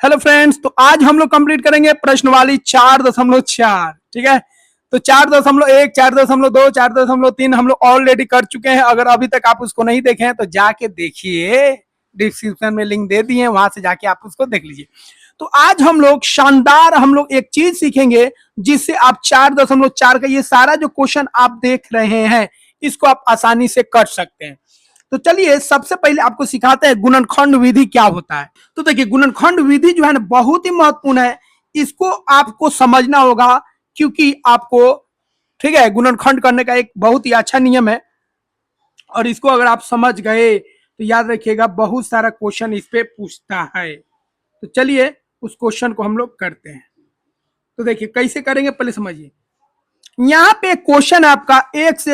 Hello friends, तो आज हम लोग कंप्लीट करेंगे प्रश्नवाली 4.4। ठीक है, तो 4.1, 4.2, 4.3 हम लोग ऑलरेडी कर चुके हैं। अगर अभी तक आप उसको नहीं देखे हैं तो जाके देखिए, डिस्क्रिप्शन में लिंक दे दिए हैं, वहां से जाके आप उसको देख लीजिए। तो आज हम लोग शानदार एक चीज सीखेंगे जिससे आप 4.4 का ये सारा जो क्वेश्चन आप देख रहे हैं इसको आप आसानी से कर सकते हैं। तो चलिए सबसे पहले आपको सिखाते हैं गुणनखंड विधि क्या होता है। तो देखिए, गुणनखंड विधि जो है ना बहुत ही महत्वपूर्ण है, इसको आपको समझना होगा क्योंकि आपको, ठीक है, गुणनखंड करने का एक बहुत ही अच्छा नियम है और इसको अगर आप समझ गए तो याद रखिएगा बहुत सारा क्वेश्चन इस पे पूछता है। तो चलिए उस क्वेश्चन को हम लोग करते हैं। तो देखिए कैसे करेंगे पहले समझिए। यहाँ पे क्वेश्चन आपका एक्स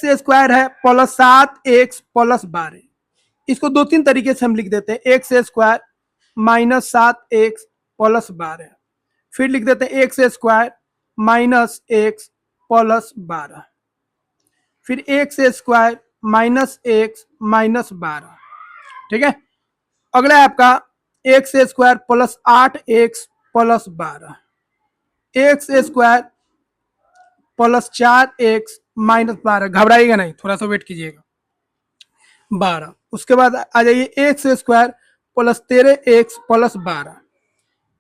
स्क्वायर है प्लस 7x प्लस 12। इसको दो तीन तरीके से हम लिख देते हैं, x square minus 7x plus 12, फिर लिख देते हैं x square minus x plus 12, फिर x square minus x minus 12। ठीक है, अगला है आपका x square plus 8x plus 12, x square plus 4x minus 12। घबराइएगा नहीं, थोड़ा सा वेट कीजिएगा। 12, उसके बाद आ जाइए x square plus 13x plus 12,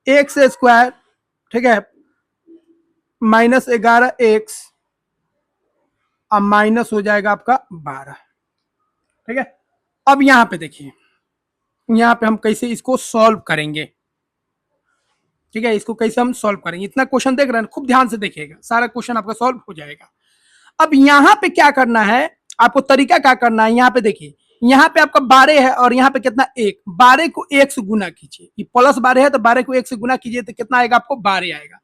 x square, ठीक है, माइनस 11x अब माइनस हो जाएगा आपका 12। ठीक है, अब यहां पे देखिए, यहां पे हम कैसे इसको सॉल्व करेंगे। ठीक है, इसको कैसे हम सॉल्व करेंगे, इतना क्वेश्चन देख रहे हैं, खूब ध्यान से देखिएगा, सारा क्वेश्चन आपका सॉल्व हो जाएगा। अब यहाँ पे क्या करना है आपको, तरीका क्या करना है, यहाँ पे देखिए, यहाँ पे आपका 12 है और यहाँ पे कितना 1, 12 को 1 से गुना कीजिए, ये प्लस 12 है तो 12 को 1 से गुना कीजिए तो कितना आएगा आपको, 12 आएगा।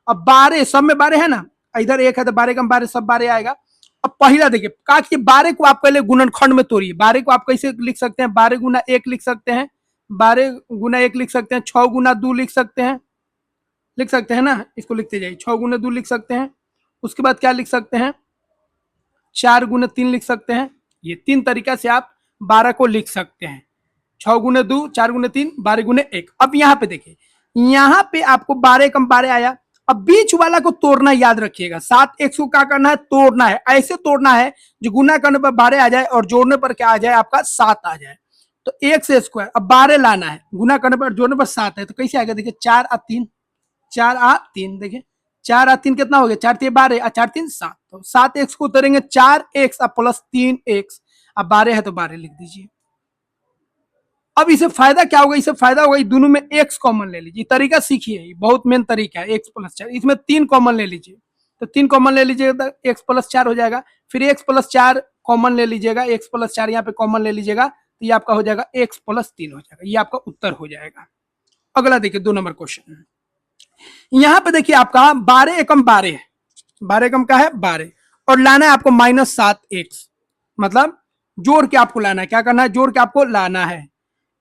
अब 12 सब में 12 है ना, इधर 1 है तो 12 कम 12 सब 12 आएगा। अब पहला देखिए कहा कि 12 को आप पहले गुणनखंड में तोड़िए। 12 को आप कैसे लिख सकते हैं, 12 गुना 1 लिख सकते हैं, 12 गुना 1 लिख सकते हैं, 6 गुना 2 लिख सकते हैं ना, इसको लिखते जाइए, 6 गुना 2 लिख सकते हैं। उसके बाद क्या लिख सकते हैं, 4 गुना 3 लिख सकते हैं। ये 3 तरीका से आप 12 को लिख सकते हैं, 6 गुना 2, 4 गुना 3, 12 गुना 1। अब यहाँ पे देखिए, यहाँ पे आपको 12 कम 12 आया। अब बीच वाला को तोड़ना याद रखिएगा, 7x को क्या करना है, तोड़ना है, ऐसे तोड़ना है जो गुना करने पर 12 आ जाए और जोड़ने पर क्या आ जाए आपका 7 आ जाए। तो एक्स स्क्वायर, अब 12 लाना है, गुना करने पर जोड़ने पर 7 है, तो कैसे आएगा, देखिए 4 और 3, 4 और 3, देखिए 4 और 3 कितना हो गया, 4 3 12 और 4 3 7। तो 7x को उतरेंगे 4x और प्लस 3x, अब 12 है तो 12 लिख दीजिए। अब इसे फायदा क्या होगा, इसे फायदा होगा दोनों में x कॉमन ले लीजिए। तरीका सीखिए, बहुत मेन तरीका है, x प्लस 4, इसमें 3 कॉमन ले लीजिए, तो 3 कॉमन ले लीजिएगा तो x प्लस 4 हो जाएगा। फिर x प्लस 4 कॉमन ले लीजिएगा, x प्लस 4 यहाँ पे कॉमन ले लीजिएगा, तो ये आपका हो जाएगा x प्लस 3 हो जाएगा, ये आपका उत्तर हो जाएगा। अगला देखिए 2 नंबर क्वेश्चन, यहाँ पे देखिए आपका 12 एकम 12 है, 12 एकम का है 12, और लाना है आपको माइनस 7x, मतलब जोड़ के आपको लाना है, क्या करना है, जोड़ के आपको लाना है,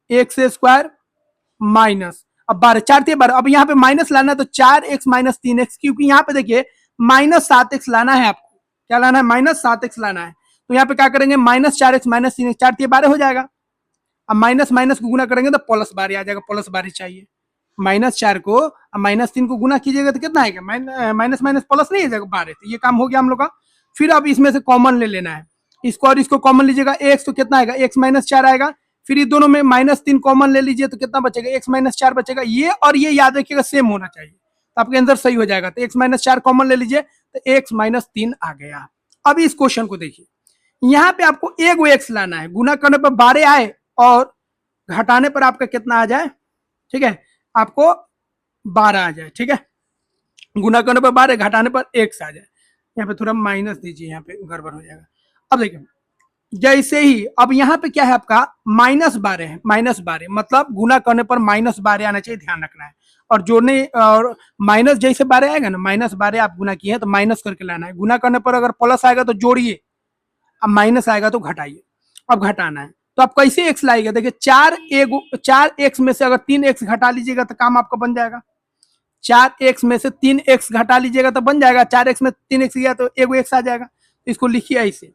एक्स स्क्वायर माइनस, अब 12 4 3 12, अब यहाँ पे माइनस लाना है तो 4x माइनस 3x, क्योंकि यहाँ पे देखिए माइनस 7x लाना है आपको, क्या लाना है, माइनस 7x लाना है। तो यहाँ पे क्या करेंगे, माइनस 4x माइनस 3x, 4 3 12 हो जाएगा। अब माइनस माइनस को गुना करेंगे तो प्लस 12 आ जाएगा, प्लस 12 चाहिए। माइनस 4 को माइनस 3 को गुना कीजिएगा तो कितना आएगा, माइनस माइनस प्लस नहीं आ जाएगा 12, तो ये काम हो गया हम लोग का। फिर अब इसमें से कॉमन ले लेना है, इसको और इसको कॉमन लीजिएगा, एक्स तो कितना आएगा, एक्स माइनस 4 आएगा। फिर ये दोनों में माइनस 3 कॉमन ले लीजिए तो कितना बचेगा, एक्स माइनस 4 बचेगा। ये और ये याद रखिएगा सेम होना चाहिए, तो आपके आंसर सही हो जाएगा। तो एक्स माइनस 4 कॉमन ले लीजिए तो एक्स माइनस 3 आ गया। अब इस क्वेश्चन को देखिए, यहाँ पे आपको एक एक्स लाना है, गुना करने पर 12 आए और घटाने पर आपका कितना आ जाए, ठीक है, आपको 12 आ जाए। ठीक है, गुना करने पर 12, घटाने पर x आ जाए। यहाँ पे थोड़ा माइनस दीजिए, यहाँ पे गड़बड़ हो जाएगा। अब देखिए जैसे ही, अब यहाँ पे क्या है आपका माइनस 12 है, माइनस 12 मतलब गुना करने पर माइनस 12 आना चाहिए, ध्यान रखना है। और जोड़ने और माइनस जैसे 12 आएगा ना, माइनस 12 आप गुना किए हैं तो माइनस करके लाना है। गुना करने पर अगर प्लस आएगा तो जोड़िए, अब माइनस आएगा तो घटाइए। अब घटाना है तो आप कैसे x लाइएगा, देखिए 4x में से अगर 3x घटा लीजिएगा तो काम आपका बन जाएगा। 4x में से 3x घटा लीजिएगा तो बन जाएगा, 4x में 3x गया तो एगो x आ जाएगा। इसको लिखिए ऐसे।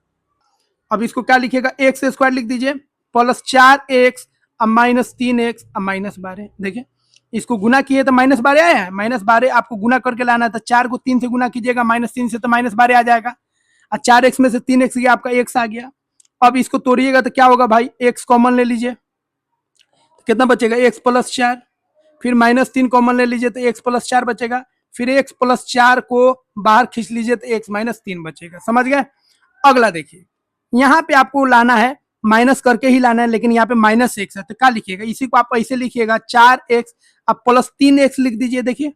अब इसको क्या लिखिएगा, एक्स स्क्वायर लिख दीजिए प्लस 4x अब -3x, अब -12। देखिए इसको गुना किए तो -12 आया है, -12 आपको गुना करके लाना था। 4 को 3 से गुना कीजिएगा, -3 से तो -12 आ जाएगा। और 4x में से 3x गया, आपका x आ गया। अब इसको तोड़िएगा तो क्या होगा भाई, x कॉमन ले लीजिए, कितना बचेगा, x प्लस 4। फिर -3 कॉमन ले लीजिए तो x प्लस 4 बचेगा। फिर x प्लस 4 को बाहर खींच लीजिए तो x -3 बचेगा। समझ गए। अगला देखिए, यहाँ पे आपको लाना है, माइनस करके ही लाना है, लेकिन यहाँ पे -x है तो क्या लिखिएगा, इसी को आप ऐसे लिखिएगा 4x, अब प्लस 3x लिख दीजिए। देखिए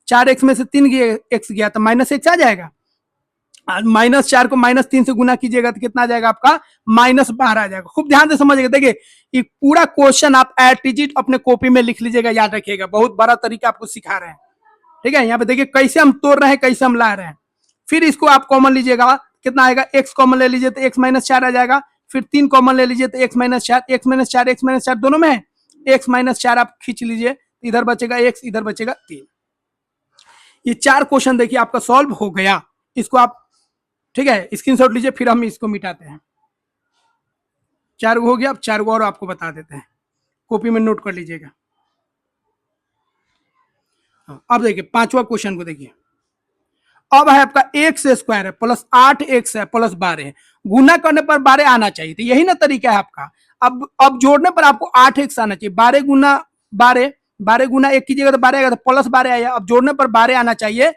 4x में से 3x गया तो -x आ जाएगा। -4 को -3 से गुना कीजिएगा तो कितना आ जाएगा आपका, -12 आ जाएगा। खूब ध्यान से समझिएगा। देखिए ये पूरा क्वेश्चन आप एट अपने कॉपी में लिख लीजिएगा, याद रखिएगा, बहुत बड़ा तरीका आपको सिखा रहे हैं। ठीक है, यहाँ पे देखिए कैसे हम तोड़ रहे हैं, कैसे हम ला रहे हैं। फिर इसको आप कॉमन लीजिएगा, कितना आएगा, x कॉमन ले लीजिए तो x -4 आ जाएगा। फिर 3 कॉमन ले लीजिए तो x -4, x -4 दोनों में है, x -4 आप खींच लीजिए, इधर बचेगा x, इधर बचेगा 3। ये 4 क्वेश्चन देखिए आपका सॉल्व हो गया। इसको आप, ठीक है, स्क्रीनशॉट लीजिए, फिर हम इसको मिटाते हैं। 4 हो गया। अब 4 और आपको बता देते हैं, कॉपी में नोट कर लीजिएगा। अब देखिए पांचवा क्वेश्चन को देखिए। अब है आपका x स्क्वायर है प्लस 8x है प्लस 12 है, गुना करने पर 12 आना चाहिए, तो यही ना तरीका है आपका। अब जोड़ने पर आपको 8x आना चाहिए। 12 गुना 12, 12 गुना 1 कीजिएगा तो 12 आएगा, तो प्लस 12 आया। अब जोड़ने पर 12 आना चाहिए,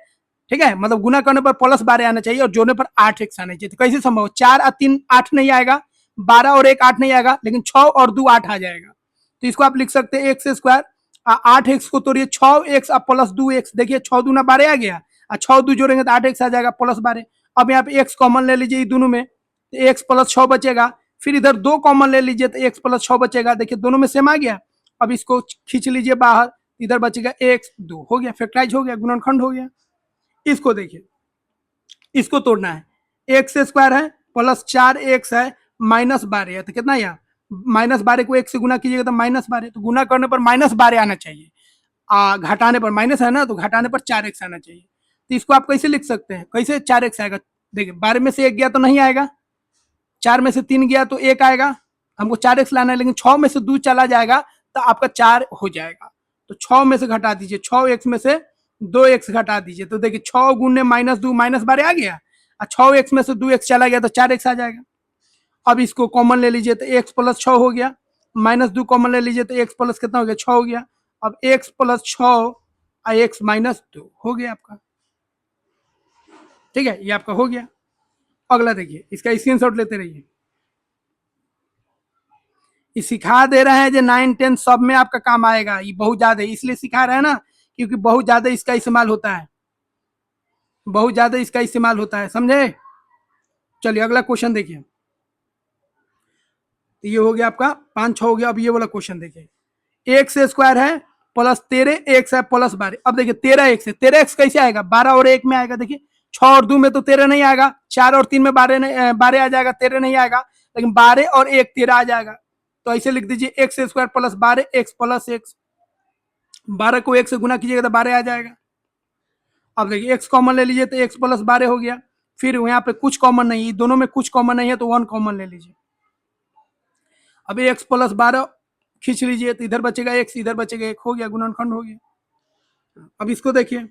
ठीक है, मतलब गुना करने पर प्लस 12 आना चाहिए और जोड़ने पर 8x आना चाहिए। तो कैसे संभव, 4 और 3 8 नहीं आएगा, 12 और 1 8 नहीं आएगा, लेकिन 6 और 2 8 आ जाएगा। तो इसको आप लिख सकते हैं x स्क्वायर, 8x को तोड़िए, 6x और प्लस 2x। देखिए 6 दूना 12 आ गया, 6 2 जोड़ेंगे तो 8x आ जाएगा प्लस 12। अब यहाँ पे x कॉमन ले लीजिए दोनों में, तो x प्लस 6 बचेगा। फिर इधर 2 कॉमन ले लीजिए तो x प्लस 6 बचेगा। देखिए दोनों में सेम आ गया। अब इसको खींच लीजिए बाहर, इधर बचेगा x 2, हो गया, फैक्टराइज हो गया, गुणनखंड हो गया। इसको देखिए, इसको तोड़ना है, एक्स स्क्वायर है प्लस 4x है -12 है, तो कितना है, -12 को 1 से गुना कीजिएगा तो -12, तो गुना करने पर -12 आना चाहिए, घटाने पर माइनस है ना, तो घटाने पर 4x आना चाहिए। तो इसको आप कैसे लिख सकते हैं, कैसे 4x आएगा, देखिए 12 में से 1 गया तो नहीं आएगा, 4 में से 3 गया तो 1 आएगा, हमको 4x लाना है, लेकिन 6 में से 2 चला जाएगा तो आपका 4 हो जाएगा। तो 6 में से घटा दीजिए, 6x में से 2x घटा दीजिए, तो देखिए 6 गुने -2 -12 आ गया, और 6x में से 2x चला गया तो 4x आ जाएगा। अब इसको कॉमन ले लीजिए तो x प्लस 6 हो गया, -2 कॉमन ले लीजिए तो x प्लस कितना हो गया, 6 हो गया। अब x प्लस 6 और x -2 हो गया आपका, ठीक है, ये आपका हो गया। अगला देखिए, इसका स्क्रीनशॉट लेते रहिए। ये सिखा दे रहे हैं जो 9 10 सब में आपका काम आएगा, ये बहुत ज्यादा इसलिए सिखा रहे हैं ना, क्योंकि बहुत ज्यादा इसका इस्तेमाल होता है, बहुत ज्यादा इसका इस्तेमाल होता है, समझे। चलिए अगला क्वेश्चन देखिए, तो ये हो गया आपका 5 6 हो गया। अब ये वाला क्वेश्चन देखिए, एक्स स्क्वायर है प्लस 13x है प्लस 12। अब देखिए 13x है, 13x कैसे आएगा, 12 और 1 में आएगा। देखिए 6 और 2 में तो 13 नहीं आएगा, 4 और 3 में 12 आ जाएगा, 13 नहीं आएगा, लेकिन 12 और 1 13 आ जाएगा। तो ऐसे लिख दीजिए x square plus 12x plus x, 12 को 1 से गुना कीजिएगा तो 12 आ जाएगा। अब देखिए x कॉमन ले लीजिए तो x प्लस 12 हो गया। फिर यहाँ पे कुछ कॉमन नहीं है, दोनों में कुछ कॉमन नहीं है, तो 1 कॉमन ले लीजिए। अब x प्लस 12 खींच लीजिए तो इधर बचेगा x, इधर बचेगा 1, हो गया, गुणनखंड हो गया। अब इसको देखिए,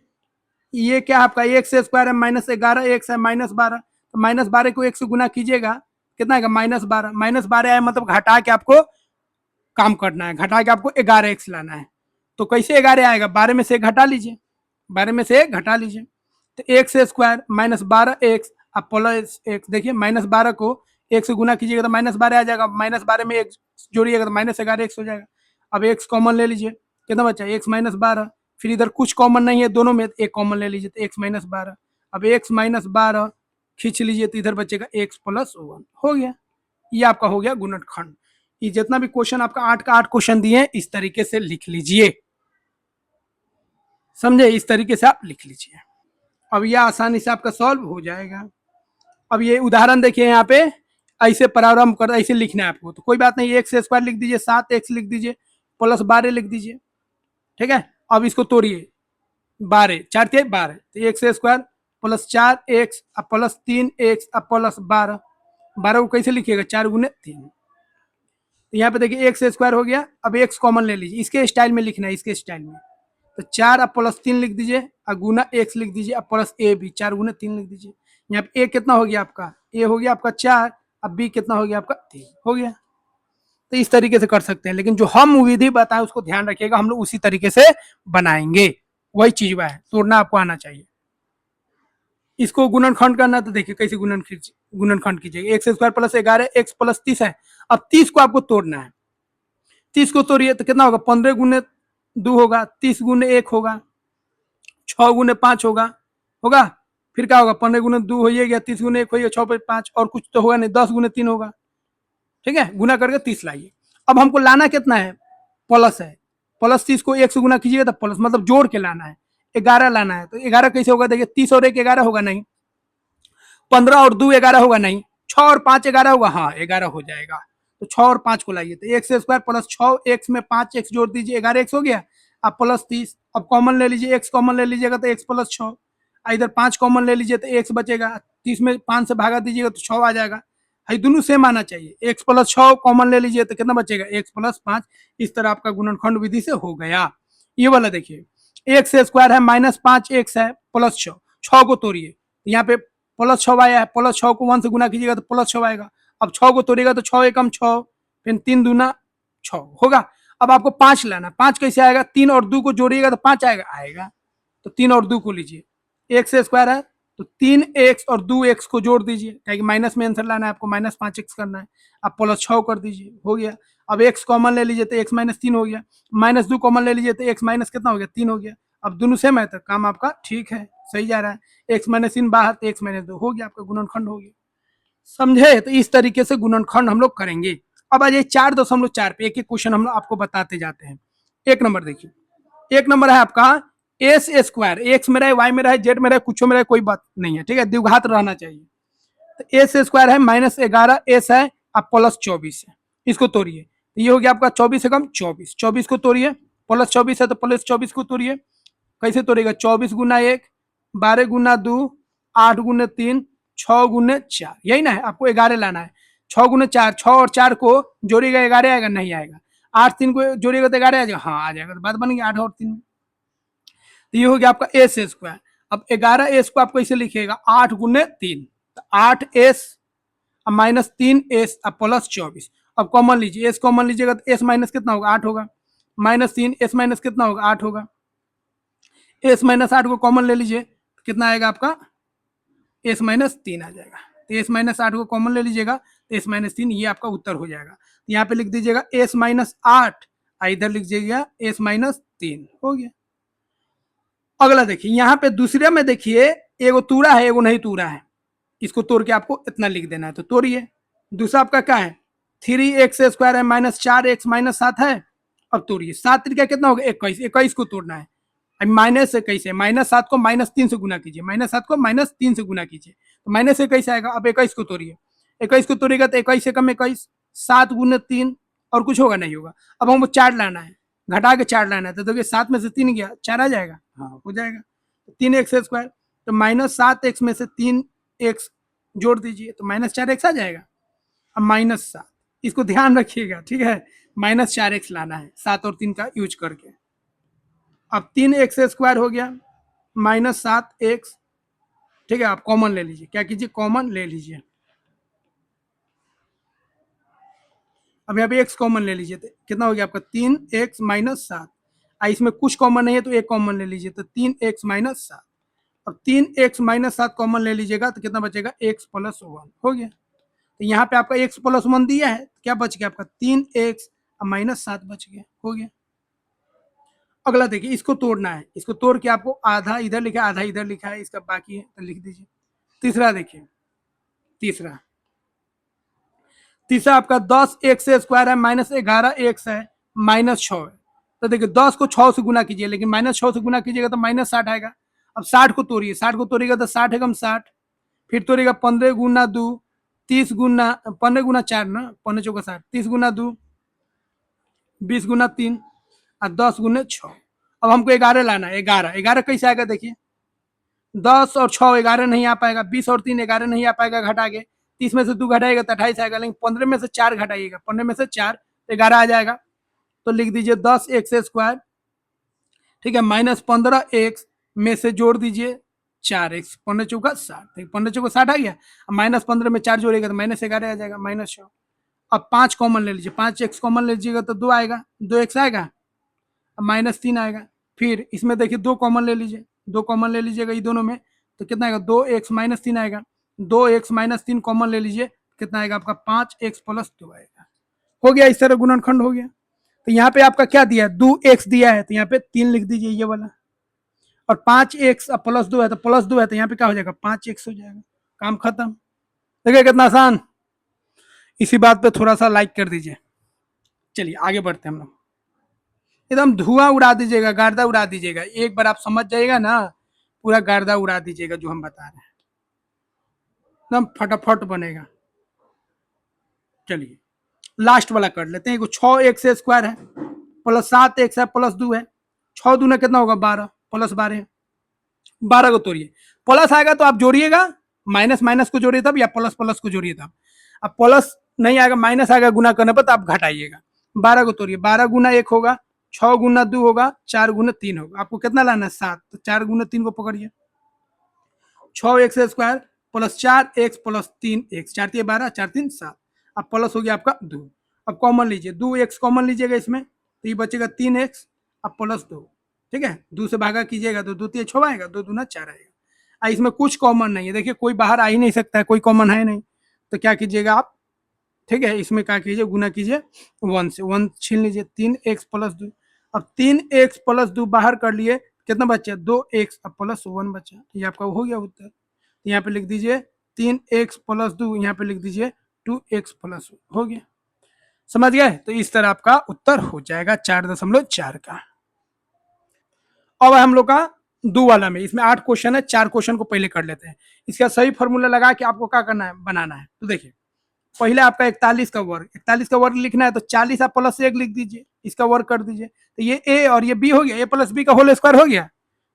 ये क्या आपका एक्स स्क्वायर है -11x है -12, तो -12 को 1 से गुना कीजिएगा, कितना आएगा, -12, -12 आया मतलब घटा के आपको काम करना है, घटा के आपको 11x लाना है। तो कैसे 11 आएगा, 12 में से 1 घटा लीजिए, 12 में से 1 घटा लीजिए, तो एक्स स्क्वायर -12x अब प्लस x। देखिए -12 को 1 से गुना कीजिएगा तो -12 आ जाएगा, -12 में 1 जोड़िएगा तो -11x हो जाएगा। अब x कॉमन ले लीजिए, कितना बचा, x -12। फिर इधर कुछ कॉमन नहीं है, दोनों में एक कॉमन ले लीजिए तो x -12। अब x -12 खींच लीजिए तो इधर बचेगा x प्लस 1, हो गया। ये आपका हो गया गुणनखंड। ये जितना भी क्वेश्चन आपका 8 का 8 क्वेश्चन दिए, इस तरीके से लिख लीजिए, समझे, इस तरीके से आप लिख लीजिए। अब यह आसानी से आपका सॉल्व हो जाएगा। अब ये उदाहरण देखिए, यहाँ पे ऐसे प्रारंभ कर, ऐसे लिखना है आपको, तो कोई बात नहीं, एक्स स्क्वायर लिख दीजिए, 7x लिख दीजिए, प्लस 12 लिख दीजिए, ठीक है। अब इसको तोड़िए, 12 4 × 12, तो x square plus 4x plus 3x plus 12, 12 को कैसे लिखिएगा, 4 × 3, तो यहाँ पे देखिए एक्स स्क्वायर हो गया। अब एक्स कॉमन ले लीजिए, इसके स्टाइल में लिखना है, इसके स्टाइल में। तो 4 अब प्लस 3 लिख दीजिए और गुना एक्स लिख दीजिए, अब प्लस ए भी 4 गुना 3 लिख दीजिए। यहाँ पे ए कितना हो गया आपका, ए हो गया आपका 4, अब बी कितना हो गया आपका 3 हो गया। तो इस तरीके से कर सकते हैं, लेकिन जो हम विधि बताएं उसको ध्यान रखिएगा, हम लोग उसी तरीके से बनाएंगे। वही चीज वह है, तोड़ना आपको आना चाहिए। इसको गुणनखंड करना, तो देखिए कैसे गुणनखंड कीजिएगा। X square plus 11 x plus 30 है। अब 30 को आपको तोड़ना है। 30 को तोड़िए तो कितना होगा, 15 गुने 2 होगा, 30 गुने 1 होगा, 6 गुने 5 होगा। फिर क्या होगा, 15 गुने 2 हो गया, 30 गुने 1 हो गया, 6 पे 5 और कुछ तो होगा नहीं, 10 गुने 3 होगा। ठीक है, गुना करके 30 लाइए। अब हमको लाना कितना है, प्लस है। प्लस 30 को 1 से गुना कीजिएगा तो प्लस, मतलब जोड़ के लाना है। 11 लाना है, तो 11 कैसे होगा, देखिए 30 और 1 11 होगा नहीं, 15 और 2 11 होगा नहीं, 6 और 5 11 होगा, हाँ 11 हो जाएगा। तो 6 और 5 को लाइए, तो एक्स स्क्वायर प्लस 6 एक्स में 5 एक्स जोड़ दीजिए, 11 एक्स हो गया। अब प्लस 30, अब कॉमन ले लीजिए, एक्स कॉमन ले लीजिएगा तो एक्स प्लस 6, इधर 5 कॉमन ले लीजिए तो एक्स बचेगा, 30 में 5 से भागा दीजिएगा तो 6 आ जाएगा। दोनों सेम आना चाहिए, एक्स प्लस 6 कॉमन ले लीजिए तो कितना बचेगा, एक्स प्लस 5। इस तरह आपका गुणनखंड विधि से हो गया। ये वाला देखिए, एक्स स्क्वायर है माइनस 5 एक्स है प्लस 6, 6 को तोड़िए, यहाँ पे प्लस 6 आया है, प्लस 6 को 1 से गुना कीजिएगा तो प्लस 6 आएगा। अब 6 को तोड़िएगा तो 6 एकम 6, फिर 3 दूना 6 होगा। अब आपको 5 लाना, 5 कैसे आएगा, 3 और 2 को जोड़िएगा तो 5 आएगा। तो 3 और 2 को लीजिए, एक्स स्क्वायर है तो 3 एक्स और 2 एक्स को जोड़ दीजिए, क्योंकि माइनस में आंसर लाना है आपको, माइनस 5 एक्स करना है। अब प्लस 6 कर दीजिए, हो गया। अब एक्स कॉमन ले लीजिए तो एक्स माइनस 3 हो गया, माइनस 2 कॉमन ले लीजिए तो एक्स माइनस कितना हो गया, 3 हो गया। अब दोनों सेम है तो काम आपका ठीक है, सही जा रहा है। एक्स माइनस 3 बाहर तो एक्स माइनस 2 हो गया, आपका गुणनखंड हो गया। समझे, तो इस तरीके से गुणनखंड हम लोग करेंगे। अब आ जाइए 4.4 पे, एक एक क्वेश्चन हम लोग आपको बताते जाते हैं। एक नंबर देखिए, एक नंबर है आपका एस स्क्वायर, एक्स में रहे, वाई में रहे, जेड में रहे, कुछ में रहे, कोई बात नहीं है, ठीक है, द्विघात रहना चाहिए। तो एस स्क्वायर है माइनस 11 एस है, अब प्लस 24 है, इसको तोड़िए। तो ये हो गया आपका 24 एकम 24, 24 को तोड़िए, प्लस 24 है तो प्लस 24 को तोड़िए। कैसे तोड़ेगा, 24 गुना 1, 12 गुना 2, 8 गुने 3, 6 गुने 4, यही ना है, आपको 11 लाना है। 6 गुने 4, 6 और 4 को जोड़िएगा 11 आएगा, नहीं आएगा। 8 3 को जोड़िएगा तो 11 आ जाएगा, हाँ आ जाएगा। तो बात बन गई 8 और 3। तो ये हो गया आपका एस स्क्वायर। अब 11 एस को आप कैसे लिखिएगा, 8 गुने 3, तो 8 एस अब माइनस 3 एस अब प्लस 24। अब कॉमन लीजिए, एस कॉमन लीजिएगा तो एस माइनस कितना होगा, 8 होगा, माइनस 3 एस माइनस कितना होगा, 8 होगा। एस माइनस 8 को कॉमन ले लीजिए तो कितना आएगा आपका, एस माइनस 3 आ जाएगा। तो एस माइनस 8 को कॉमन ले लीजिएगा तो एस माइनस 3, ये आपका उत्तर हो जाएगा। तो यहाँ पे लिख दीजिएगा एस माइनस 8, इधर लिख दीजिएगा एस माइनस 3, हो गया। अगला देखिए, यहाँ पे दूसरे में देखिए, एगो तूरा है एगो नहीं तूरा है, इसको तोड़ के आपको इतना लिख देना है, तो तोड़िए। दूसरा आपका क्या है, 3x स्क्वायर है माइनस 4x माइनस 7 है। अब तोड़िए, 7 तरीका कितना होगा, 21, 21 को तोड़ना है। माइनस 21 है, माइनस 7 को माइनस 3 से गुना कीजिए, माइनस 7 को माइनस 3 से गुना कीजिए, तो माइनस 21 आएगा। अब 21 को तोड़िए, 21 को तोड़िएगा तो 21 से कम 21, 7 गुने 3 और कुछ होगा नहीं होगा। अब हमको 4 लाना है, घटा के 4 लाना है, तो देखिए 7 में से 3 गया, 4 आ जाएगा, हाँ हो जाएगा। तो 3x स्क्वायर, तो माइनस 7x में से 3x जोड़ दीजिए तो माइनस 4x आ जाएगा। अब माइनस 7, इसको ध्यान रखिएगा, ठीक है, माइनस 4x लाना है 7 और 3 का यूज करके। अब 3x स्क्वायर हो गया माइनस 7x, ठीक है, आप कॉमन ले लीजिए, क्या कीजिए, कॉमन ले लीजिए। अब यहाँ पे x कॉमन ले लीजिए तो कितना हो गया आपका, 3x माइनस 7, इसमें कुछ कॉमन नहीं है तो एक कॉमन ले लीजिए, तो 3x माइनस 7। अब 3x माइनस 7 कॉमन ले लीजिएगा तो कितना बचेगा, x प्लस 1, हो गया। तो यहाँ पे आपका x प्लस 1 दिया है, तो क्या बच गया आपका, 3x माइनस 7 बच गया, हो गया। अगला देखिए, इसको तोड़ना है, इसको तोड़ के आपको आधा इधर लिखा है आधा इधर लिखा है, इसका बाकी है तो लिख दीजिए। तीसरा देखिए, तीसरा आपका 10x स्क्वायर है माइनस 11x है माइनस 6 है। तो देखिए 10 को 6 से गुना कीजिए, लेकिन माइनस 6 से गुना कीजिएगा तो माइनस 60 आएगा। अब 60 को तोड़िए, 60 को तोड़िएगा तो 60 एकम 60, फिर तोड़िएगा 15 गुना 2, 30 गुना 15 गुना 4 ना, 15 चौका 60, 30 गुना 2, 20 गुना 3 और 10 गुने 6। अब हमको 11 लाना है, 11 कैसे आएगा, देखिए 10 और 6 11 नहीं आ पाएगा, 20 और 3 11 नहीं आ पाएगा घटा के, 30 में से 2 घटाएगा तो 28 आएगा, लेकिन 15 में से 4 घटाइएगा, 15 में से 4 11 आ जाएगा। तो लिख दीजिए 10x², ठीक है, माइनस 15x में से जोड़ दीजिए 4x, 15 चौका 60, 15 चौका 60 आ गया। माइनस 15 में 4 जोड़ेगा तो -11 आ जाएगा, -100। अब 5 कॉमन ले लीजिए, 5x कॉमन ले लीजिएगा तो 2 आएगा, 2x आएगा, -3 आएगा। फिर इसमें देखिए 2 कॉमन ले लीजिए, 2 कॉमन ले लीजिएगा ये दोनों में, तो कितना आएगा, 2x -3 आएगा। 2x -3 कॉमन ले लीजिए, कितना आएगा आपका, 5x + 2 आएगा। हो गया, इस तरह गुणनखंड हो गया। तो यहाँ पे आपका क्या दिया है, 2x दिया है, तो यहाँ पे 3 लिख दीजिए ये वाला। और 5x +2 है तो +2 है, तो यहाँ पे क्या हो जाएगा, 5x हो जाएगा। काम खत्म। देखिए कितना आसान। इसी बात पे थोड़ा सा लाइक कर दीजिए। चलिए आगे बढ़ते हैं हम लोग। एकदम धुआं उड़ा दीजिएगा, गर्दा उड़ा दीजिएगा, एक बार आप समझ जाइएगा ना, पूरा गर्दा उड़ा दीजिएगा जो हम बता रहे हैं, एकदम फटाफट बनेगा। चलिए लास्ट वाला कर लेते हैं। 6x² है प्लस 7x है प्लस 2 है, 6 दूना कितना होगा, 12 प्लस 12, 12 को तोड़िए, प्लस आएगा तो आप जोड़िएगा, माइनस माइनस को जोड़िए तब, या प्लस प्लस को जोड़िए तब। अब प्लस नहीं आएगा, माइनस आएगा गुना करने पर, तो आप घटाइएगा। 12 को तोड़िए, 12 गुना 1 होगा, 6 गुना 2 होगा, 4 गुना 3 होगा। आपको कितना लाना है, 7, तो 4 गुना 3 को पकड़िए, 6x² plus 4x plus 3x, 4 3 12, 4 3 7। अब प्लस हो गया आपका 2। अब कॉमन लीजिए, 2x कॉमन लीजिएगा इसमें, तो ये बचेगा 3x, अब प्लस 2, ठीक है, 2 से भागा कीजिएगा तो 2 3 6 आएगा, 2 दूना 4 आएगा। इसमें कुछ कॉमन नहीं है, देखिए कोई बाहर आ ही नहीं सकता है, कोई कॉमन है नहीं, तो क्या कीजिएगा आप, ठीक है, इसमें क्या कीजिए, गुना कीजिए 1 से, 1 छीन लीजिए, 3x + 2। अब 3x + 2 बाहर कर लिए, कितना बचा, 2x, अब प्लस 1 बचा, ये आपका हो गया उत्तर। यहाँ पे लिख दीजिए 3x + 2, यहाँ पे लिख दीजिए 2x + 1, हो गया। समझ गए? तो इस तरह आपका उत्तर हो जाएगा 4.4 का। अब हम लोग का दो वाला में, इसमें 8 क्वेश्चन है, 4 क्वेश्चन को पहले कर लेते हैं। इसका सही फॉर्मूला लगा के आपको क्या करना है, बनाना है। तो देखिए पहले आपका 41 का वर्ग, 41 का वर्ग लिखना है तो 40 आप प्लस 1 लिख दीजिए, इसका वर्ग कर दीजिए, तो ये a और ये b हो गया, a + b का होल स्क्वायर हो गया,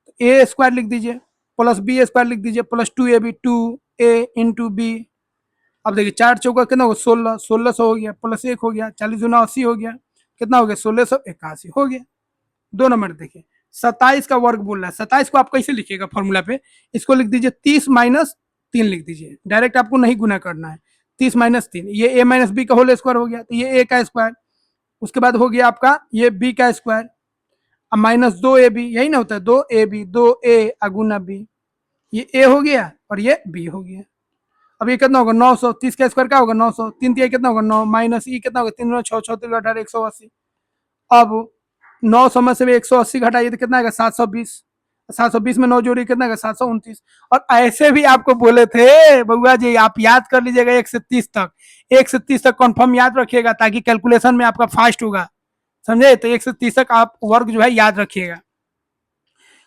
तो a² लिख दीजिए प्लस b² लिख दीजिए प्लस 2ab, 2a × b। अब देखिए 4 चौका कितना होगा, 16, 1600 हो गया, प्लस 1 हो गया, 40 गुना 80 हो गया, कितना हो गया, 1681 हो गया। 2 नंबर देखिए 27 का वर्ग बोल रहा है, 27 को आप कैसे लिखिएगा फॉर्मूला पे, इसको लिख दीजिए 30 - 3 लिख दीजिए, डायरेक्ट आपको नहीं गुना करना है, 30 - 3, ये a - b का होल स्क्वायर हो गया, तो ये a का स्क्वायर, उसके बाद हो गया आपका ये b का स्क्वायर, अब -2ab, यही ना होता है, 2ab, 2a गुना b, ये a हो गया और ये b हो गया। अब ये कितना होगा, 900, 30 का स्क्वायर क्या होगा, 900, 3 3 कितना होगा, 9, माइनस ई कितना होगा, 3 6 6 3 18, 180। अब 900 में से 180 घटाइए तो कितना आएगा, 720, 720 में 9 जोड़िए कितना आएगा, 729। और ऐसे भी आपको बोले थे बउआ जी, आप याद कर लीजिएगा 1 से 30 तक, 1 से 30 तक कंफर्म याद रखिएगा, ताकि कैलकुलेशन में आपका फास्ट होगा, समझे। तो 1 से 30 तक आप वर्ग जो है याद रखिएगा।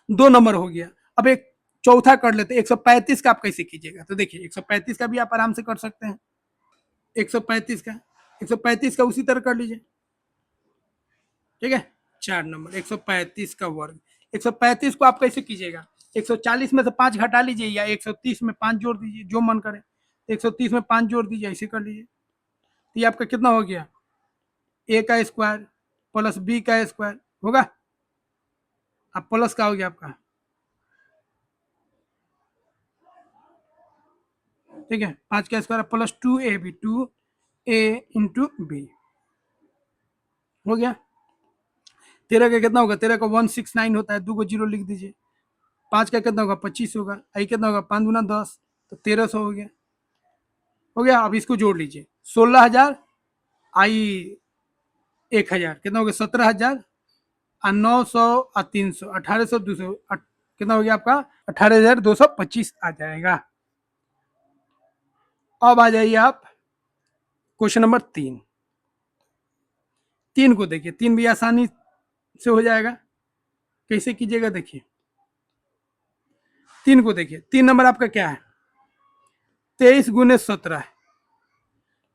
2 नंबर हो गया। अब एक चौथा कर लेते हैं, 135 का आप कैसे कीजिएगा, तो देखिए 135 का भी आप आराम से कर सकते हैं। 135 का उसी तरह कर लीजिए, ठीक है। 4 नंबर 135 का वर्ग, 135 को आप कैसे कीजिएगा, 140 में से 5 घटा लीजिए, या 130 में 5 जोड़ दीजिए, जो मन करे, 130 में 5 जोड़ दीजिए, ऐसे कर लीजिए। तो ये आपका कितना हो गया, a का स्क्वायर प्लस b का स्क्वायर होगा, अब प्लस का हो गया आपका, ठीक है, 5 का square plus 2ab, 2a × b हो गया। 13 का कितना होगा, 13 का 169 होता है, 2 को 0 लिख दीजिए, 5 का कितना होगा, 25 होगा, आई कितना होगा, 5 गुना 10, तो 1300 हो गया, हो गया। अब इसको जोड़ लीजिए, 16,000 आई 1,000 कितना हो गया, 17,000 और 900 और 300, 1800, 200, कितना हो गया आपका, 18,225 आ जाएगा। अब आ जाइए आप क्वेश्चन नंबर 3। 3 को देखिए, 3 भी आसानी से हो जाएगा, कैसे कीजिएगा देखिए। 3 को देखिए, 3 नंबर आपका क्या है, 23 × 17 है,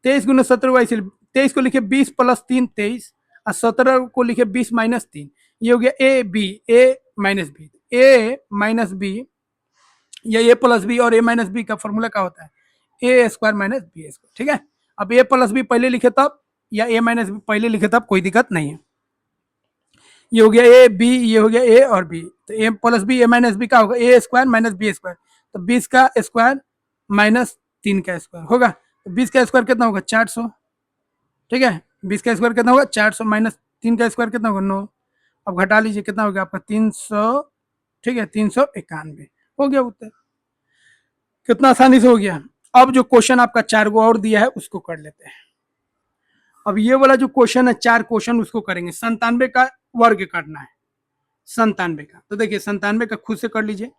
23 × 17 वैसे 23 को लिखे 20 + 3 23, और 17 को लिखे 20 - 3, ये हो गया a b, a - b, a - b या a + b और a - b का फॉर्मूला क्या होता है, a² - b², ठीक है। अब a + b पहले लिखे तब या a माइनस बी पहले लिखे तब कोई दिक्कत नहीं है। ये हो गया ए बी, ये हो गया ए और बी, तो ए प्लस बी ए माइनस बी का होगा ए स्क्वायर माइनस बी स्क्वायर, तो 20 का स्क्वायर माइनस 3 का स्क्वायर होगा, तो 20 का स्क्वायर कितना होगा 400, ठीक है। 20 का स्क्वायर कितना होगा 400 माइनस 3 का स्क्वायर कितना होगा 9, अब घटा लीजिए कितना हो गया आपका 300, ठीक है 391 हो गया उत्तर। कितना आसानी से हो गया। अब जो क्वेश्चन आपका 4 गो और दिया है उसको कर लेते हैं। अब ये वाला जो क्वेश्चन है 4 क्वेश्चन उसको करेंगे। 97 का वर्ग करना है, 97 का, तो देखिए 97 का खुद से कर लीजिए,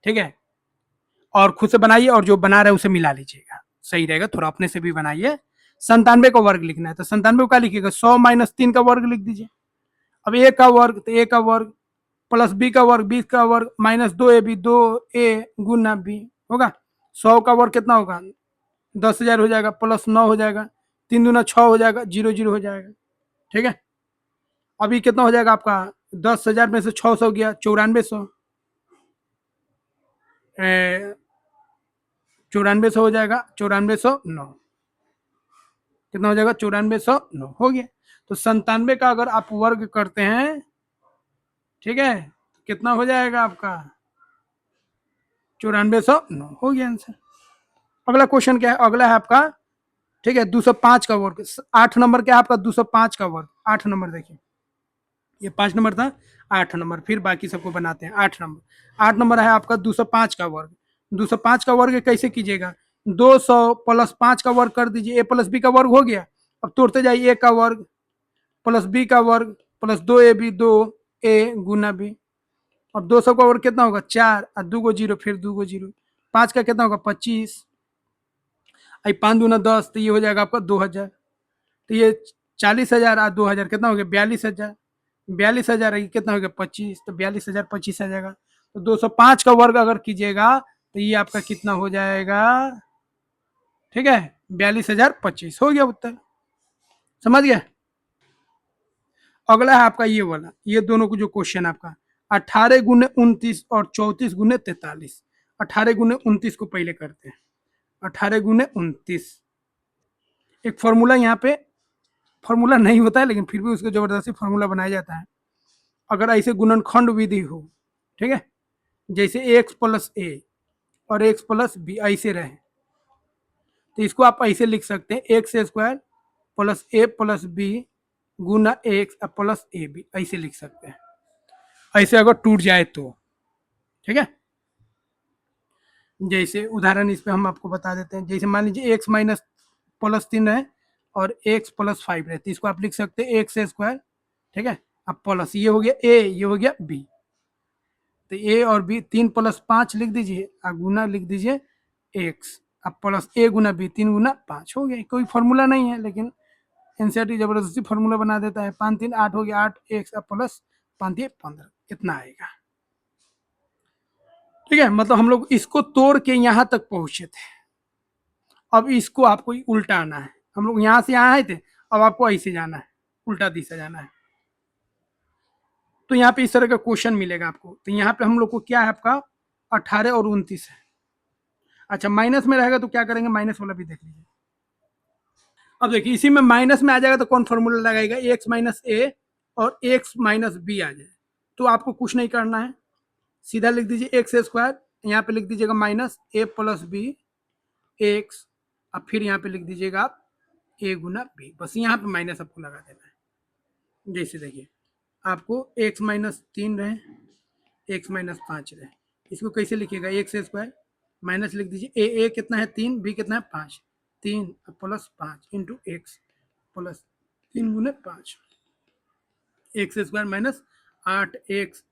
ठीक है, और खुद से बनाइए और जो बना रहे हैं उसे मिला लीजिएगा, सही रहेगा। थोड़ा अपने से भी बनाइए। 97 का वर्ग लिखना है, तो 97 को क्या लिखिएगा 100 माइनस 3 का वर्ग लिख दीजिए। अब ए का वर्ग, तो ए का वर्ग प्लस बी का वर्ग 20 का वर्ग माइनस 2ab 2a गुना बी होगा। 100 का वर्ग कितना होगा 10,000 हो जाएगा, प्लस 9 हो जाएगा, 3 दूना 6 हो जाएगा, 0 0 हो जाएगा, ठीक है। अभी कितना हो जाएगा आपका 10,000 में से 600 गया 9400, 9400 हो जाएगा, 9409 कितना हो जाएगा 9409 हो गया। तो 97 का अगर आप वर्ग करते हैं, ठीक है, तो कितना हो जाएगा आपका 9409 हो गया आंसर। अगला क्वेश्चन क्या है, अगला है आपका, ठीक है 205 का वर्ग, 8 नंबर क्या है आपका 205 का वर्ग, 8 नंबर देखिए, ये 5 नंबर था, 8 नंबर, फिर बाकी सबको बनाते हैं। 8 नंबर है आपका 205 का वर्ग। 205 का वर्ग कैसे कीजिएगा 200 प्लस 5 का वर्ग कर दीजिए, ए प्लस बी का वर्ग हो गया। अब तोड़ते जाइए, ए का वर्ग प्लस बी का वर्ग प्लस 2ab 2a गुना बी। अब 200 का वर्ग कितना होगा 4 और 2 गो 0, फिर 2 गो 0, 5 का कितना होगा 25, 5 दूना 10, तो ये हो जाएगा आपका 2000, तो ये 40,000 और 2000 कितना हो गया 42,000, 42,000 कितना हो गया 25, तो 42,000 25 आ जाएगा। तो 205 का वर्ग अगर कीजिएगा तो ये आपका कितना हो जाएगा, ठीक है 42,025 हो गया उत्तर, समझ गया। अगला है आपका ये वाला, ये दोनों को जो क्वेश्चन आपका 18 गुने 29 और 34 गुने 43। 18 गुने 29 को पहले करते हैं, 18 गुने 29, एक फॉर्मूला यहाँ पे, फॉर्मूला नहीं होता है लेकिन फिर भी उसको जबरदस्ती फॉर्मूला बनाया जाता है। अगर ऐसे गुणनखंड विधि हो, ठीक है, जैसे एक्स प्लस ए और एक्स प्लस बी ऐसे रहे, तो इसको आप ऐसे लिख सकते हैं x square plus a plus b गुना एक्स प्लस ए बी, ऐसे लिख सकते हैं। ऐसे अगर टूट जाए तो, ठीक है, जैसे उदाहरण इस पे हम आपको बता देते हैं। जैसे मान लीजिए एक्स माइनस प्लस 3 है और एक्स प्लस 5 है, तो इसको आप लिख सकते हैं एक्स स्क्वायर, ठीक है, अब प्लस ये हो गया ए, ये हो गया बी, तो ए और बी 3 प्लस 5 लिख दीजिए और गुना लिख दीजिए एक्स, अब प्लस ए गुना बी 3 गुना 5 हो गया। कोई फॉर्मूला नहीं है लेकिन एनसीईआरटी जबरदस्ती फॉर्मूला बना देता है। 5 3 8 हो गया, 8 एक्स प्लस 5 3 15, इतना आएगा, ठीक है। मतलब हम लोग इसको तोड़ के यहाँ तक पहुंचे थे, अब इसको आपको उल्टा आना है। हम लोग यहाँ से यहाँ आए थे, अब आपको ऐसे जाना है, उल्टा दिशा जाना है। तो यहाँ पे इस तरह का क्वेश्चन मिलेगा आपको। तो यहाँ पे हम लोग को क्या है आपका 18 और 29 है। अच्छा माइनस में रहेगा तो क्या करेंगे, माइनस वाला भी देख लीजिए। अब देखिए इसी में माइनस में आ जाएगा तो कौन फॉर्मूला लगाएगा, एक्स माइनस ए और एक्स माइनस बी आ जाए। तो आपको कुछ नहीं करना है, सीधा लिख दीजिए एक्स स्क्वायर, यहाँ पे लिख दीजिएगा माइनस ए प्लस बी एक्स, अब फिर यहाँ पे लिख दीजिएगा आप ए गुना बी, बस यहाँ पे माइनस आपको लगा देना है। जैसे देखिए आपको एक्स माइनस 3 रहे, एक्स माइनस 5 रहे, इसको कैसे लिखिएगा एक्स स्क्वायर माइनस लिख दीजिए ए कितना है 3, बी कितना है 5, 3 प्लस 5 इंटू एक्स प्लस 3 गुने 5, x square minus 8 x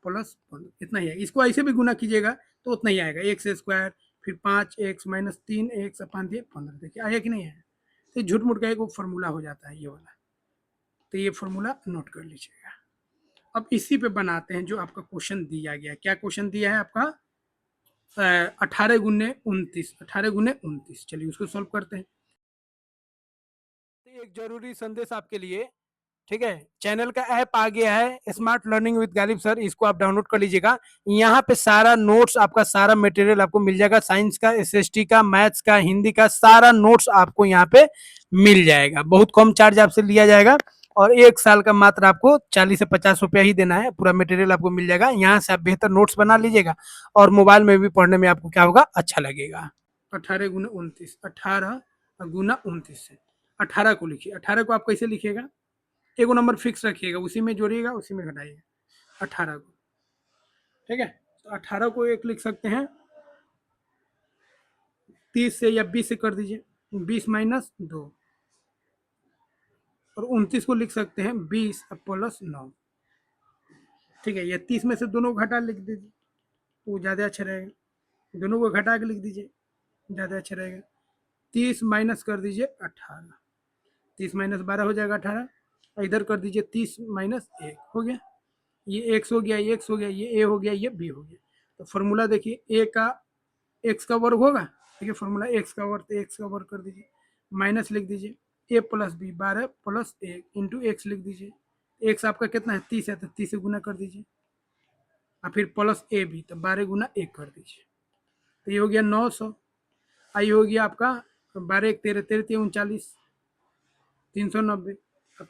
plus 15, इतना ही है। इसको ऐसे भी गुना कीजिएगा तो उतना ही आएगा, एक्स स्क्वायर फिर 5 एक्स माइनस 3 एक्स अपन दिए 15, देखिए आया कि नहीं है। तो झूठ मूठ का एक फॉर्मूला हो जाता है ये वाला, तो ये फॉर्मूला नोट कर लीजिएगा। अब इसी पे बनाते हैं जो आपका क्वेश्चन दिया गया। क्या क्वेश्चन दिया है आपका 18 गुने 29, 18 गुने 29, चलिए उसको सॉल्व करते हैं। एक जरूरी संदेश आपके लिए, ठीक है, चैनल का ऐप आ गया है smart learning with Ghalib sir, इसको आप डाउनलोड कर लीजिएगा। यहाँ पे सारा नोट्स आपका, सारा मटेरियल आपको मिल जाएगा, साइंस का, एसएसटी का, मैथ्स का, हिंदी का, सारा नोट्स आपको यहाँ पे मिल जाएगा। बहुत कम चार्ज आपसे लिया जाएगा और 1 साल का मात्र आपको 40 से 50 रुपया ही देना है, पूरा मटेरियल आपको मिल जाएगा। यहाँ से आप बेहतर नोट्स बना लीजिएगा और मोबाइल में भी पढ़ने में आपको क्या होगा, अच्छा लगेगा। 18 गुना 29, 18 गुना 29 से 18 को लिखिए। 18 को आप कैसे लिखिएगा, एगो नंबर फिक्स रखिएगा, उसी में जोड़िएगा, उसी में घटाइएगा 18 को, ठीक है। तो 18 को एक लिख सकते हैं 30 से या 20 से कर दीजिए, 20 माइनस 2, और 29 को लिख सकते हैं 20 प्लस 9, ठीक है। या 30 में से दोनों को घटा लिख दीजिए, वो ज़्यादा अच्छा रहेगा। दोनों को घटा के लिख दीजिए, ज़्यादा अच्छा रहेगा। 30 माइनस कर दीजिए 18, 30 माइनस 12 हो जाएगा 18, इधर कर दीजिए 30 माइनस 1 हो गया, ये एक्स हो गया, ये एक्स हो गया, ये ए हो गया, ये बी हो गया। तो फॉर्मूला देखिए, ए का एक्स का वर्ग होगा, देखिए फॉर्मूला एक्स का वर्ग, तो एक्स का वर्ग कर दीजिए, माइनस लिख दीजिए a plus b 12 plus 1 into x लिख दीजिए। एक्स आपका कितना है 30 है, तो 30 से गुना कर दीजिए, और फिर प्लस ए बी, तो 12 गुना 1 कर दीजिए, तो ये हो गया 900। आई हो गया आपका 12 1 13 13 39, 390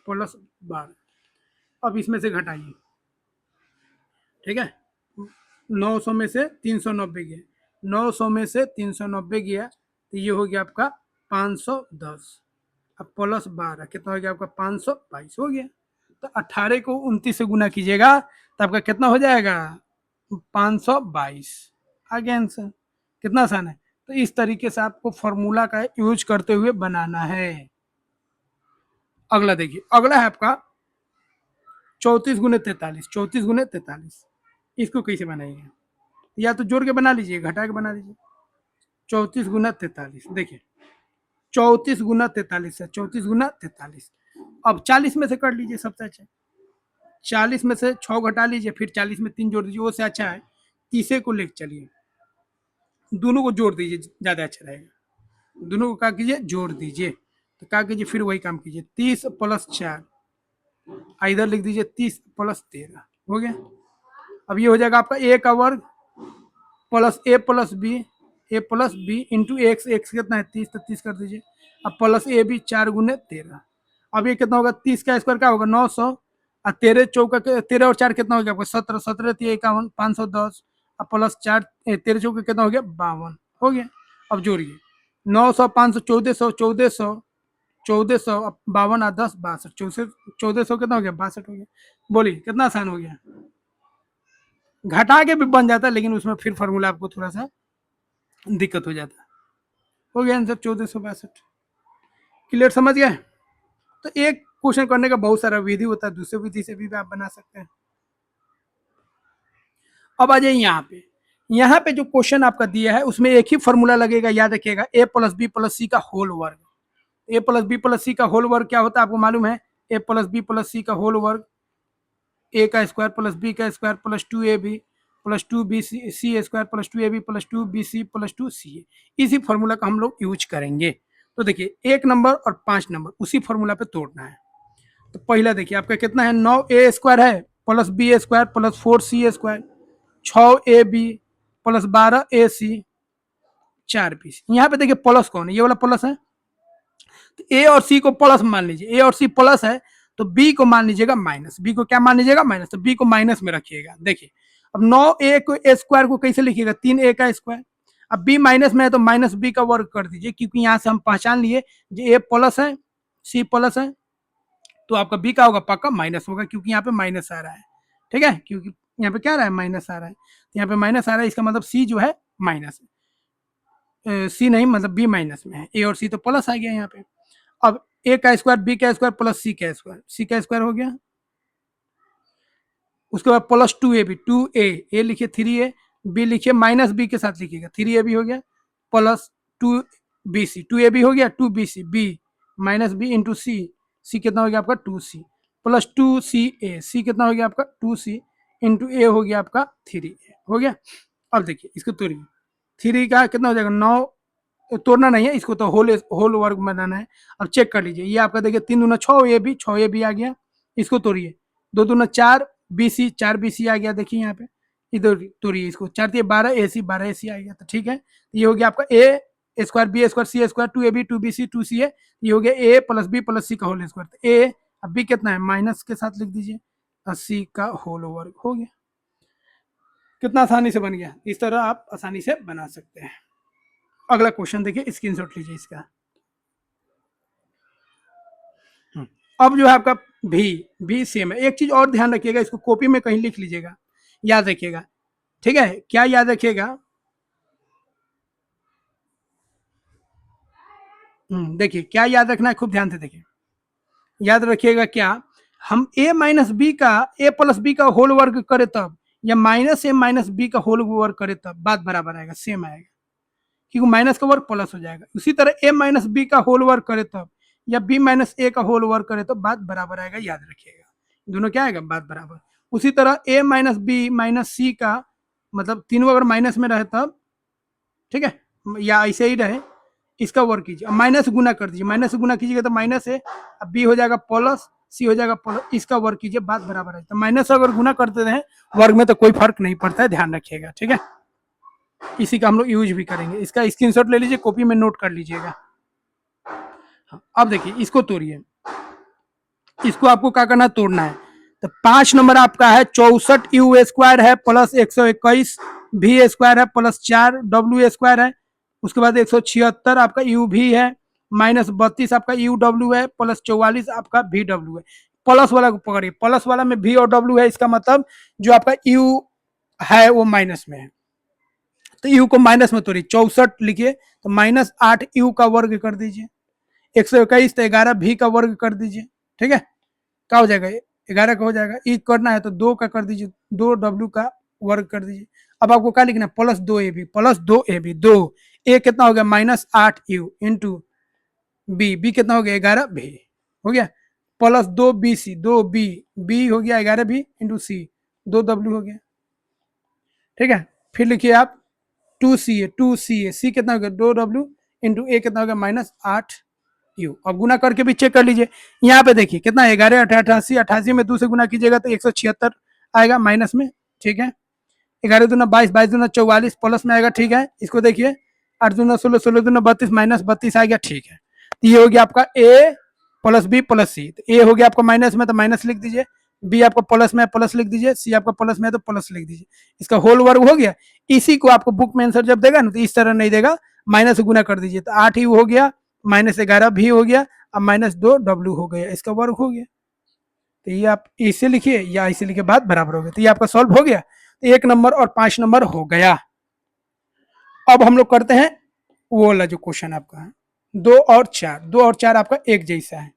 प्लस 12। अब इसमें से घटाइए, ठीक है। 900 में से 390 गया, 900 में से 390 गया, तो ये हो गया आपका 510, अब प्लस 12 कितना हो गया आपका 522 हो गया। तो 18 को 29 से गुना कीजिएगा तो आपका कितना हो जाएगा 522। आ गया आंसर, कितना आसान है। तो इस तरीके से आपको फॉर्मूला का यूज करते हुए बनाना है। अगला देखिए, अगला है आपका 34 गुने 43, 34 गुने 43, इसको कैसे बनाइएगा, या तो जोड़ के बना लीजिए, घटा के बना लीजिए। 34 गुना 43, देखिए 34 गुना 43 है, 34 गुना 43। अब 40 में से कर लीजिए, सबसे अच्छा 40 में से 6 घटा लीजिए, फिर 40 में 3 जोड़ दीजिए, वो से अच्छा है 30 को लेकर चलिए, दोनों को जोड़ दीजिए, ज़्यादा अच्छा रहेगा। दोनों को क्या कीजिए, जोड़ दीजिए, तो क्या कीजिए, फिर वही काम कीजिए, 30 प्लस 4, इधर लिख दीजिए 30 प्लस 13 हो गया। अब ये हो जाएगा आपका ए का वर्ग plus a plus b into x, x कितना है 30, तो 30 कर दीजिए, अब प्लस ए बी 4 गुने 13। अब ये कितना होगा, 30 का स्क्वायर क्या होगा 900, और 13 चौका 13 और 4 कितना हो गया आपका 17, 17 थी 51, 510, अब प्लस 4 13 चौका कितना हो गया 52 हो गया। अब जोड़िए 900 500 1400 1400 1400, 52 और 10 62, 1400 कितना हो गया 62 हो गया। बोलिए कितना आसान हो गया, घटा के भी बन जाता है, लेकिन उसमें फिर फॉर्मूला आपको थोड़ा सा दिक्कत हो जाता है। हो गया आंसर 1462। क्लियर, समझ गए। तो एक क्वेश्चन करने का बहुत सारा विधि होता है, दूसरे विधि से भी आप बना सकते हैं। अब आ जाइए यहाँ पे जो क्वेश्चन आपका दिया है उसमें एक ही फॉर्मूला लगेगा, याद रखिएगा, a plus b plus c का होल वर्ग। A plus b plus c का होल वर्ग क्या होता है आपको मालूम है, a plus b plus c का होल वर्ग ए का स्क्वायर प्लस बी का square plus 2ab plus 2b c square plus 2ab plus 2bc plus 2ca। इसी फॉर्मूला का हम लोग यूज करेंगे। तो देखिए 1 नंबर और 5 नंबर उसी फॉर्मूला पे तोड़ना है। तो पहला देखिए आपका कितना है, 9a स्क्वायर है plus b square plus 4c square, 6ab plus 12ac 4bc। यहाँ पे देखिए प्लस कौन है, ये वाला प्लस है, तो ए और सी को प्लस मान लीजिए, ए और सी प्लस है, तो बी को मान लीजिएगा माइनस, बी को क्या मान लीजिएगा माइनस, तो बी को माइनस में रखिएगा। देखिए अब 9a को ए स्क्वायर को कैसे लिखिएगा, 3a का स्क्वायर, अब बी माइनस में है तो माइनस बी का वर्ग कर दीजिए, क्योंकि यहाँ से हम पहचान लिए जो ए प्लस है सी प्लस है, तो आपका बी का होगा पक्का माइनस होगा, क्योंकि यहाँ पे माइनस आ रहा है, ठीक है, क्योंकि यहाँ पे क्या आ रहा है माइनस आ रहा है, तो यहाँ पे माइनस आ रहा है, इसका मतलब सी जो है माइनस है, सी नहीं मतलब बी माइनस में है, ए और सी तो प्लस आ गया यहाँ पे। अब ए का स्क्वायर बी का स्क्वायर प्लस सी का स्क्वायर, सी का स्क्वायर हो गया, उसके बाद प्लस 2ab, 2a लिखिए 3a, बी लिखिए माइनस बी के साथ लिखिएगा 3ab हो गया, प्लस 2bc, 2ab हो गया 2bc, b minus b into c, c कितना हो गया आपका 2c प्लस 2ca, सी कितना हो गया आपका 2c इंटू ए हो गया आपका 3a हो गया। अब देखिए इसको तोड़िए, 3 का कितना हो जाएगा 9, तोड़ना नहीं है इसको, तो होल वर्ग बनाना है। अब चेक कर लीजिए, ये आपका देखिए 3 दूना 6ab आ गया, इसको तोड़िए, 2 दूना 4 bc 4bc आ गया, देखिए यहाँ पे इधर तोड़िए इसको, 4 12ac 12ac आ गया, तो ठीक है, ये हो गया आपका ए ए स्क्वायर बी स्क्वायर सी स्क्वायर 2ab 2bc 2ca, ये हो गया a plus b plus c का होल स्क्वायर। ए अब बी कितना है माइनस के साथ लिख दीजिए, 80 का होल वर्ग हो गया। कितना आसानी से बन गया, इस तरह आप आसानी से बना सकते हैं। अगला क्वेश्चन देखिए, स्क्रीनशॉट लीजिए इसका। अब जो है आपका भी सेम है। एक चीज और ध्यान रखिएगा, इसको कॉपी में कहीं लिख लीजिएगा, याद रखिएगा, ठीक है। क्या याद रखिएगा, देखिए क्या याद रखना है, खूब ध्यान से देखिए। याद रखिएगा क्या, हम a माइनस बी का a प्लस बी का होल वर्ग करे तब, या माइनस a माइनस बी का होल वर्ग करे तब बात बराबर आएगा, सेम आएगा, क्योंकि माइनस का वर्ग प्लस हो जाएगा। उसी तरह a माइनस बी का होल वर्ग करे तब, या b माइनस a का होल वर्ग करे तो बात बराबर आएगा, याद रखिएगा। दोनों क्या आएगा, बात बराबर। उसी तरह a माइनस बी माइनस सी का, मतलब तीनों अगर माइनस में रहे तब, ठीक है, या ऐसे ही रहे, इसका वर्ग कीजिए, माइनस गुना कर दीजिए, माइनस से गुना कीजिएगा तो माइनस है, अब बी हो जाएगा प्लस, सी हो जाएगा प्लस, इसका वर्ग कीजिए, बात बराबर है। तो माइनस अगर गुना करते हैं वर्ग में तो कोई फर्क नहीं पड़ता है, ध्यान रखिएगा, ठीक है। इसी का हम लोग यूज भी करेंगे, इसका स्क्रीनशॉट ले लीजिए, कॉपी में नोट कर लीजिएगा। अब देखिए इसको तोड़िए, इसको आपको क्या करना, तोड़ना है। तो 5 नंबर आपका है 64 यू स्क्वायर है प्लस 121 भी स्क्वायर है प्लस 4 डब्ल्यू स्क्वायर है। उसके बाद 176 आपका यू भी है, माइनस 32 आपका यू डब्ल्यू है, प्लस 44 आपका भी डब्ल्यू है। प्लस वाला को पकड़िए, प्लस वाला में भी और डब्ल्यू है, इसका मतलब जो आपका यू है वो माइनस में है, तो यू को माइनस में तोड़िए, 64 लिखिए तो माइनस 8 यू का वर्ग कर दीजिए, 121 तो 11 भी का वर्ग कर दीजिए, ठीक है। क्या हो जाएगा, 11 का हो जाएगा, ई करना है तो 2 का कर दीजिए, 2 डब्ल्यू का वर्ग कर दीजिए। अब आपको क्या लिखना है, प्लस 2ab प्लस 2ab, 2 ए कितना हो गया माइनस 8 यू इंटू बी कितना हो गया 11 भी हो गया, प्लस 2bc 2b बी हो गया 11 भी इंटू सी 2w हो गया, ठीक है। फिर लिखिए आप 2ca सी कितना हो गया 2w इंटू ए कितना हो गया माइनस 8 यू। अब गुना करके भी चेक कर लीजिए, यहाँ पे देखिए कितना 11 88 88 में 2 से गुना कीजिएगा तो 176 आएगा माइनस में, ठीक है। 11 दूना 22 22 दूना 44 प्लस में आएगा, ठीक है। इसको देखिए 8 दूना 16 16 दूना 32 माइनस 32 आ गया, ठीक है। तो ये हो गया आपका ए प्लस बी प्लस सी, तो ए हो गया आपका माइनस में तो माइनस लिख दीजिए, बी आपका प्लस में प्लस लिख दीजिए, सी आपका प्लस में तो प्लस लिख दीजिए, इसका होल वर्ग हो गया। इसी को आपको बुक में आंसर जब देगा ना तो इस तरह नहीं देगा, माइनस गुना कर दीजिए, तो 8 यू हो गया माइनस 11 भी हो गया, अब माइनस 2 डब्ल्यू हो गया, इसका वर्ग हो गया। तो ये आप इसे लिखिए या इसे लिखे बाद बराबर हो गया, तो ये आपका सॉल्व हो गया। तो 1 नंबर और 5 नंबर हो गया। अब हम लोग करते हैं वो वाला जो क्वेश्चन आपका है 2 और 4 आपका एक जैसा है।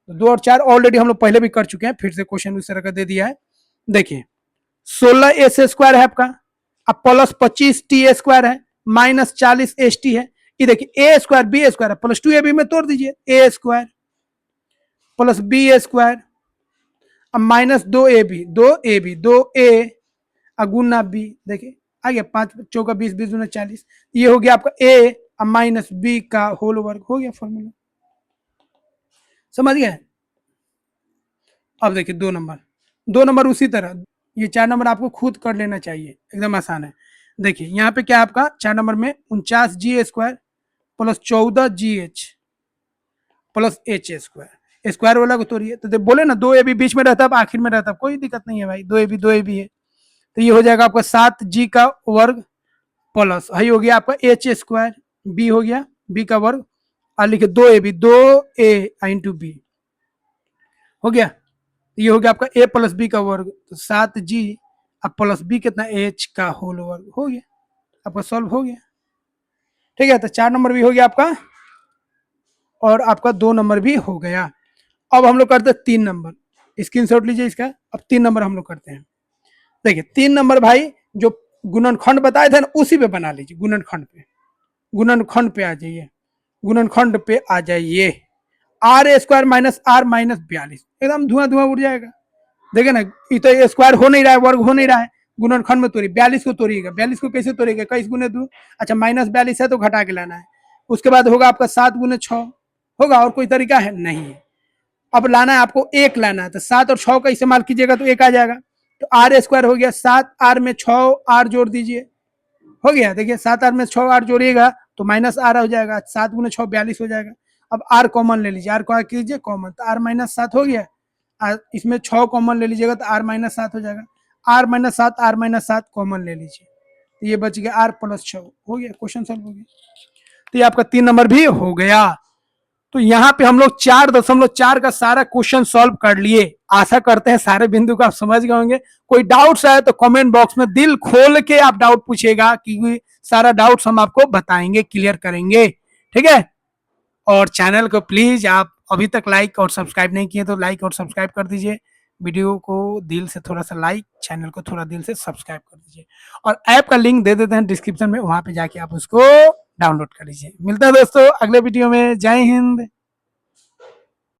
तो 2 और 4 ऑलरेडी हम लोग पहले भी कर चुके हैं, फिर से क्वेश्चन उस तरह का दे दिया है। देखिए 16 एस स्क्वायर है आपका, अब प्लस 25 टी स्क्वायर है, माइनस 40 एस टी है। ये देखिए ए स्क्वायर बी स्क्वायर है, प्लस 2ab में तोड़ दीजिए, ए स्क्वायर प्लस बी स्क्वायर, अब माइनस 2ab 2a गुना बी, देखिए आ गया 5 चौका 20 20 दूना 40, ये हो गया आपका ए अब माइनस बी का होल वर्ग हो गया फॉर्मूला, समझ गए। अब देखिए 2 नंबर उसी तरह, ये 4 नंबर आपको खुद कर लेना चाहिए, एकदम आसान है। देखिए यहाँ पे क्या आपका 4 नंबर में 49 g square plus 14 g h plus h square, square वाला को तोड़िए, तो बोले ना 2ab बीच में रहता है आखिर में रहता है, कोई दिक्कत नहीं है भाई, 2ab है, तो ये हो जाएगा आपका 7 जी का वर्ग प्लस हाई हो गया आपका एच स्क्वायर, बी हो गया बी का वर्ग, और लिखे 2ab 2a इंटू बी हो गया, ये हो गया आपका a प्लस बी का वर्ग, तो 7g अब प्लस बी कितना h का होल वर्ग हो गया, आपका सॉल्व हो गया, ठीक है। तो 4 नंबर भी हो गया आपका और आपका 2 नंबर भी हो गया। अब हम लोग करते हैं 3 नंबर, स्क्रीनशॉट लीजिए इसका। अब 3 नंबर हम लोग करते हैं, देखिए 3 नंबर भाई जो गुणनखंड बताए थे ना उसी पे बना लीजिए, गुणनखंड पे आ जाइए, गुणनखंड पे आ जाइए। R square minus r minus 42, एकदम धुआं उड़ जाएगा। देखिए ना ये तो स्क्वायर हो नहीं रहा है, वर्ग हो नहीं रहा है, गुणनखंड में तोड़िए, 42 को तोड़िएगा, 42 को कैसे तोड़िएगा, 21 गुने 2, अच्छा माइनस 42 है तो घटा के लाना है। उसके बाद होगा आपका 7 गुने 6 होगा, और कोई तरीका है नहीं है। अब लाना है आपको 1 लाना है, तो 7 और 6 का इस्तेमाल कीजिएगा तो 1 आ जाएगा, तो आर स्क्वायर हो गया 7 आर में 6 आर जोड़ दीजिए, हो गया। देखिए 7 आर में 6 आर जोड़िएगा तो माइनस आर हो जाएगा, 7 गुना 6 42 हो जाएगा। अब आर कॉमन ले लीजिए, आर को कीजिए कॉमन, तो आर माइनस 7 हो गया। इसमें 6 कॉमन ले लीजिएगा तो आर माइनस 7 हो जाएगा। आर माइनस 7 कॉमन ले लीजिए, तो ये बच गया आर प्लस 6, हो गया, क्वेश्चन सॉल्व हो गया। तो ये आपका 3 नंबर भी हो गया। तो यहाँ पे हम लोग 4.4 का सारा क्वेश्चन सॉल्व कर लिए। आशा करते हैं सारे बिंदु को आप समझ गए होंगे। कोई डाउट्स आए तो कमेंट बॉक्स में दिल खोल के आप डाउट पूछेगा, कि सारा डाउट्स हम आपको बताएंगे, क्लियर करेंगे, ठीक है। और चैनल को प्लीज आप अभी तक लाइक और सब्सक्राइब नहीं किए तो लाइक और सब्सक्राइब कर दीजिए। वीडियो को दिल से थोड़ा सा लाइक, चैनल को थोड़ा दिल से सब्सक्राइब कर दीजिए। और ऐप का लिंक दे देते हैं डिस्क्रिप्शन में, वहां पे जाके आप उसको डाउनलोड कर लीजिए। मिलता है दोस्तों अगले वीडियो में। जय हिंद।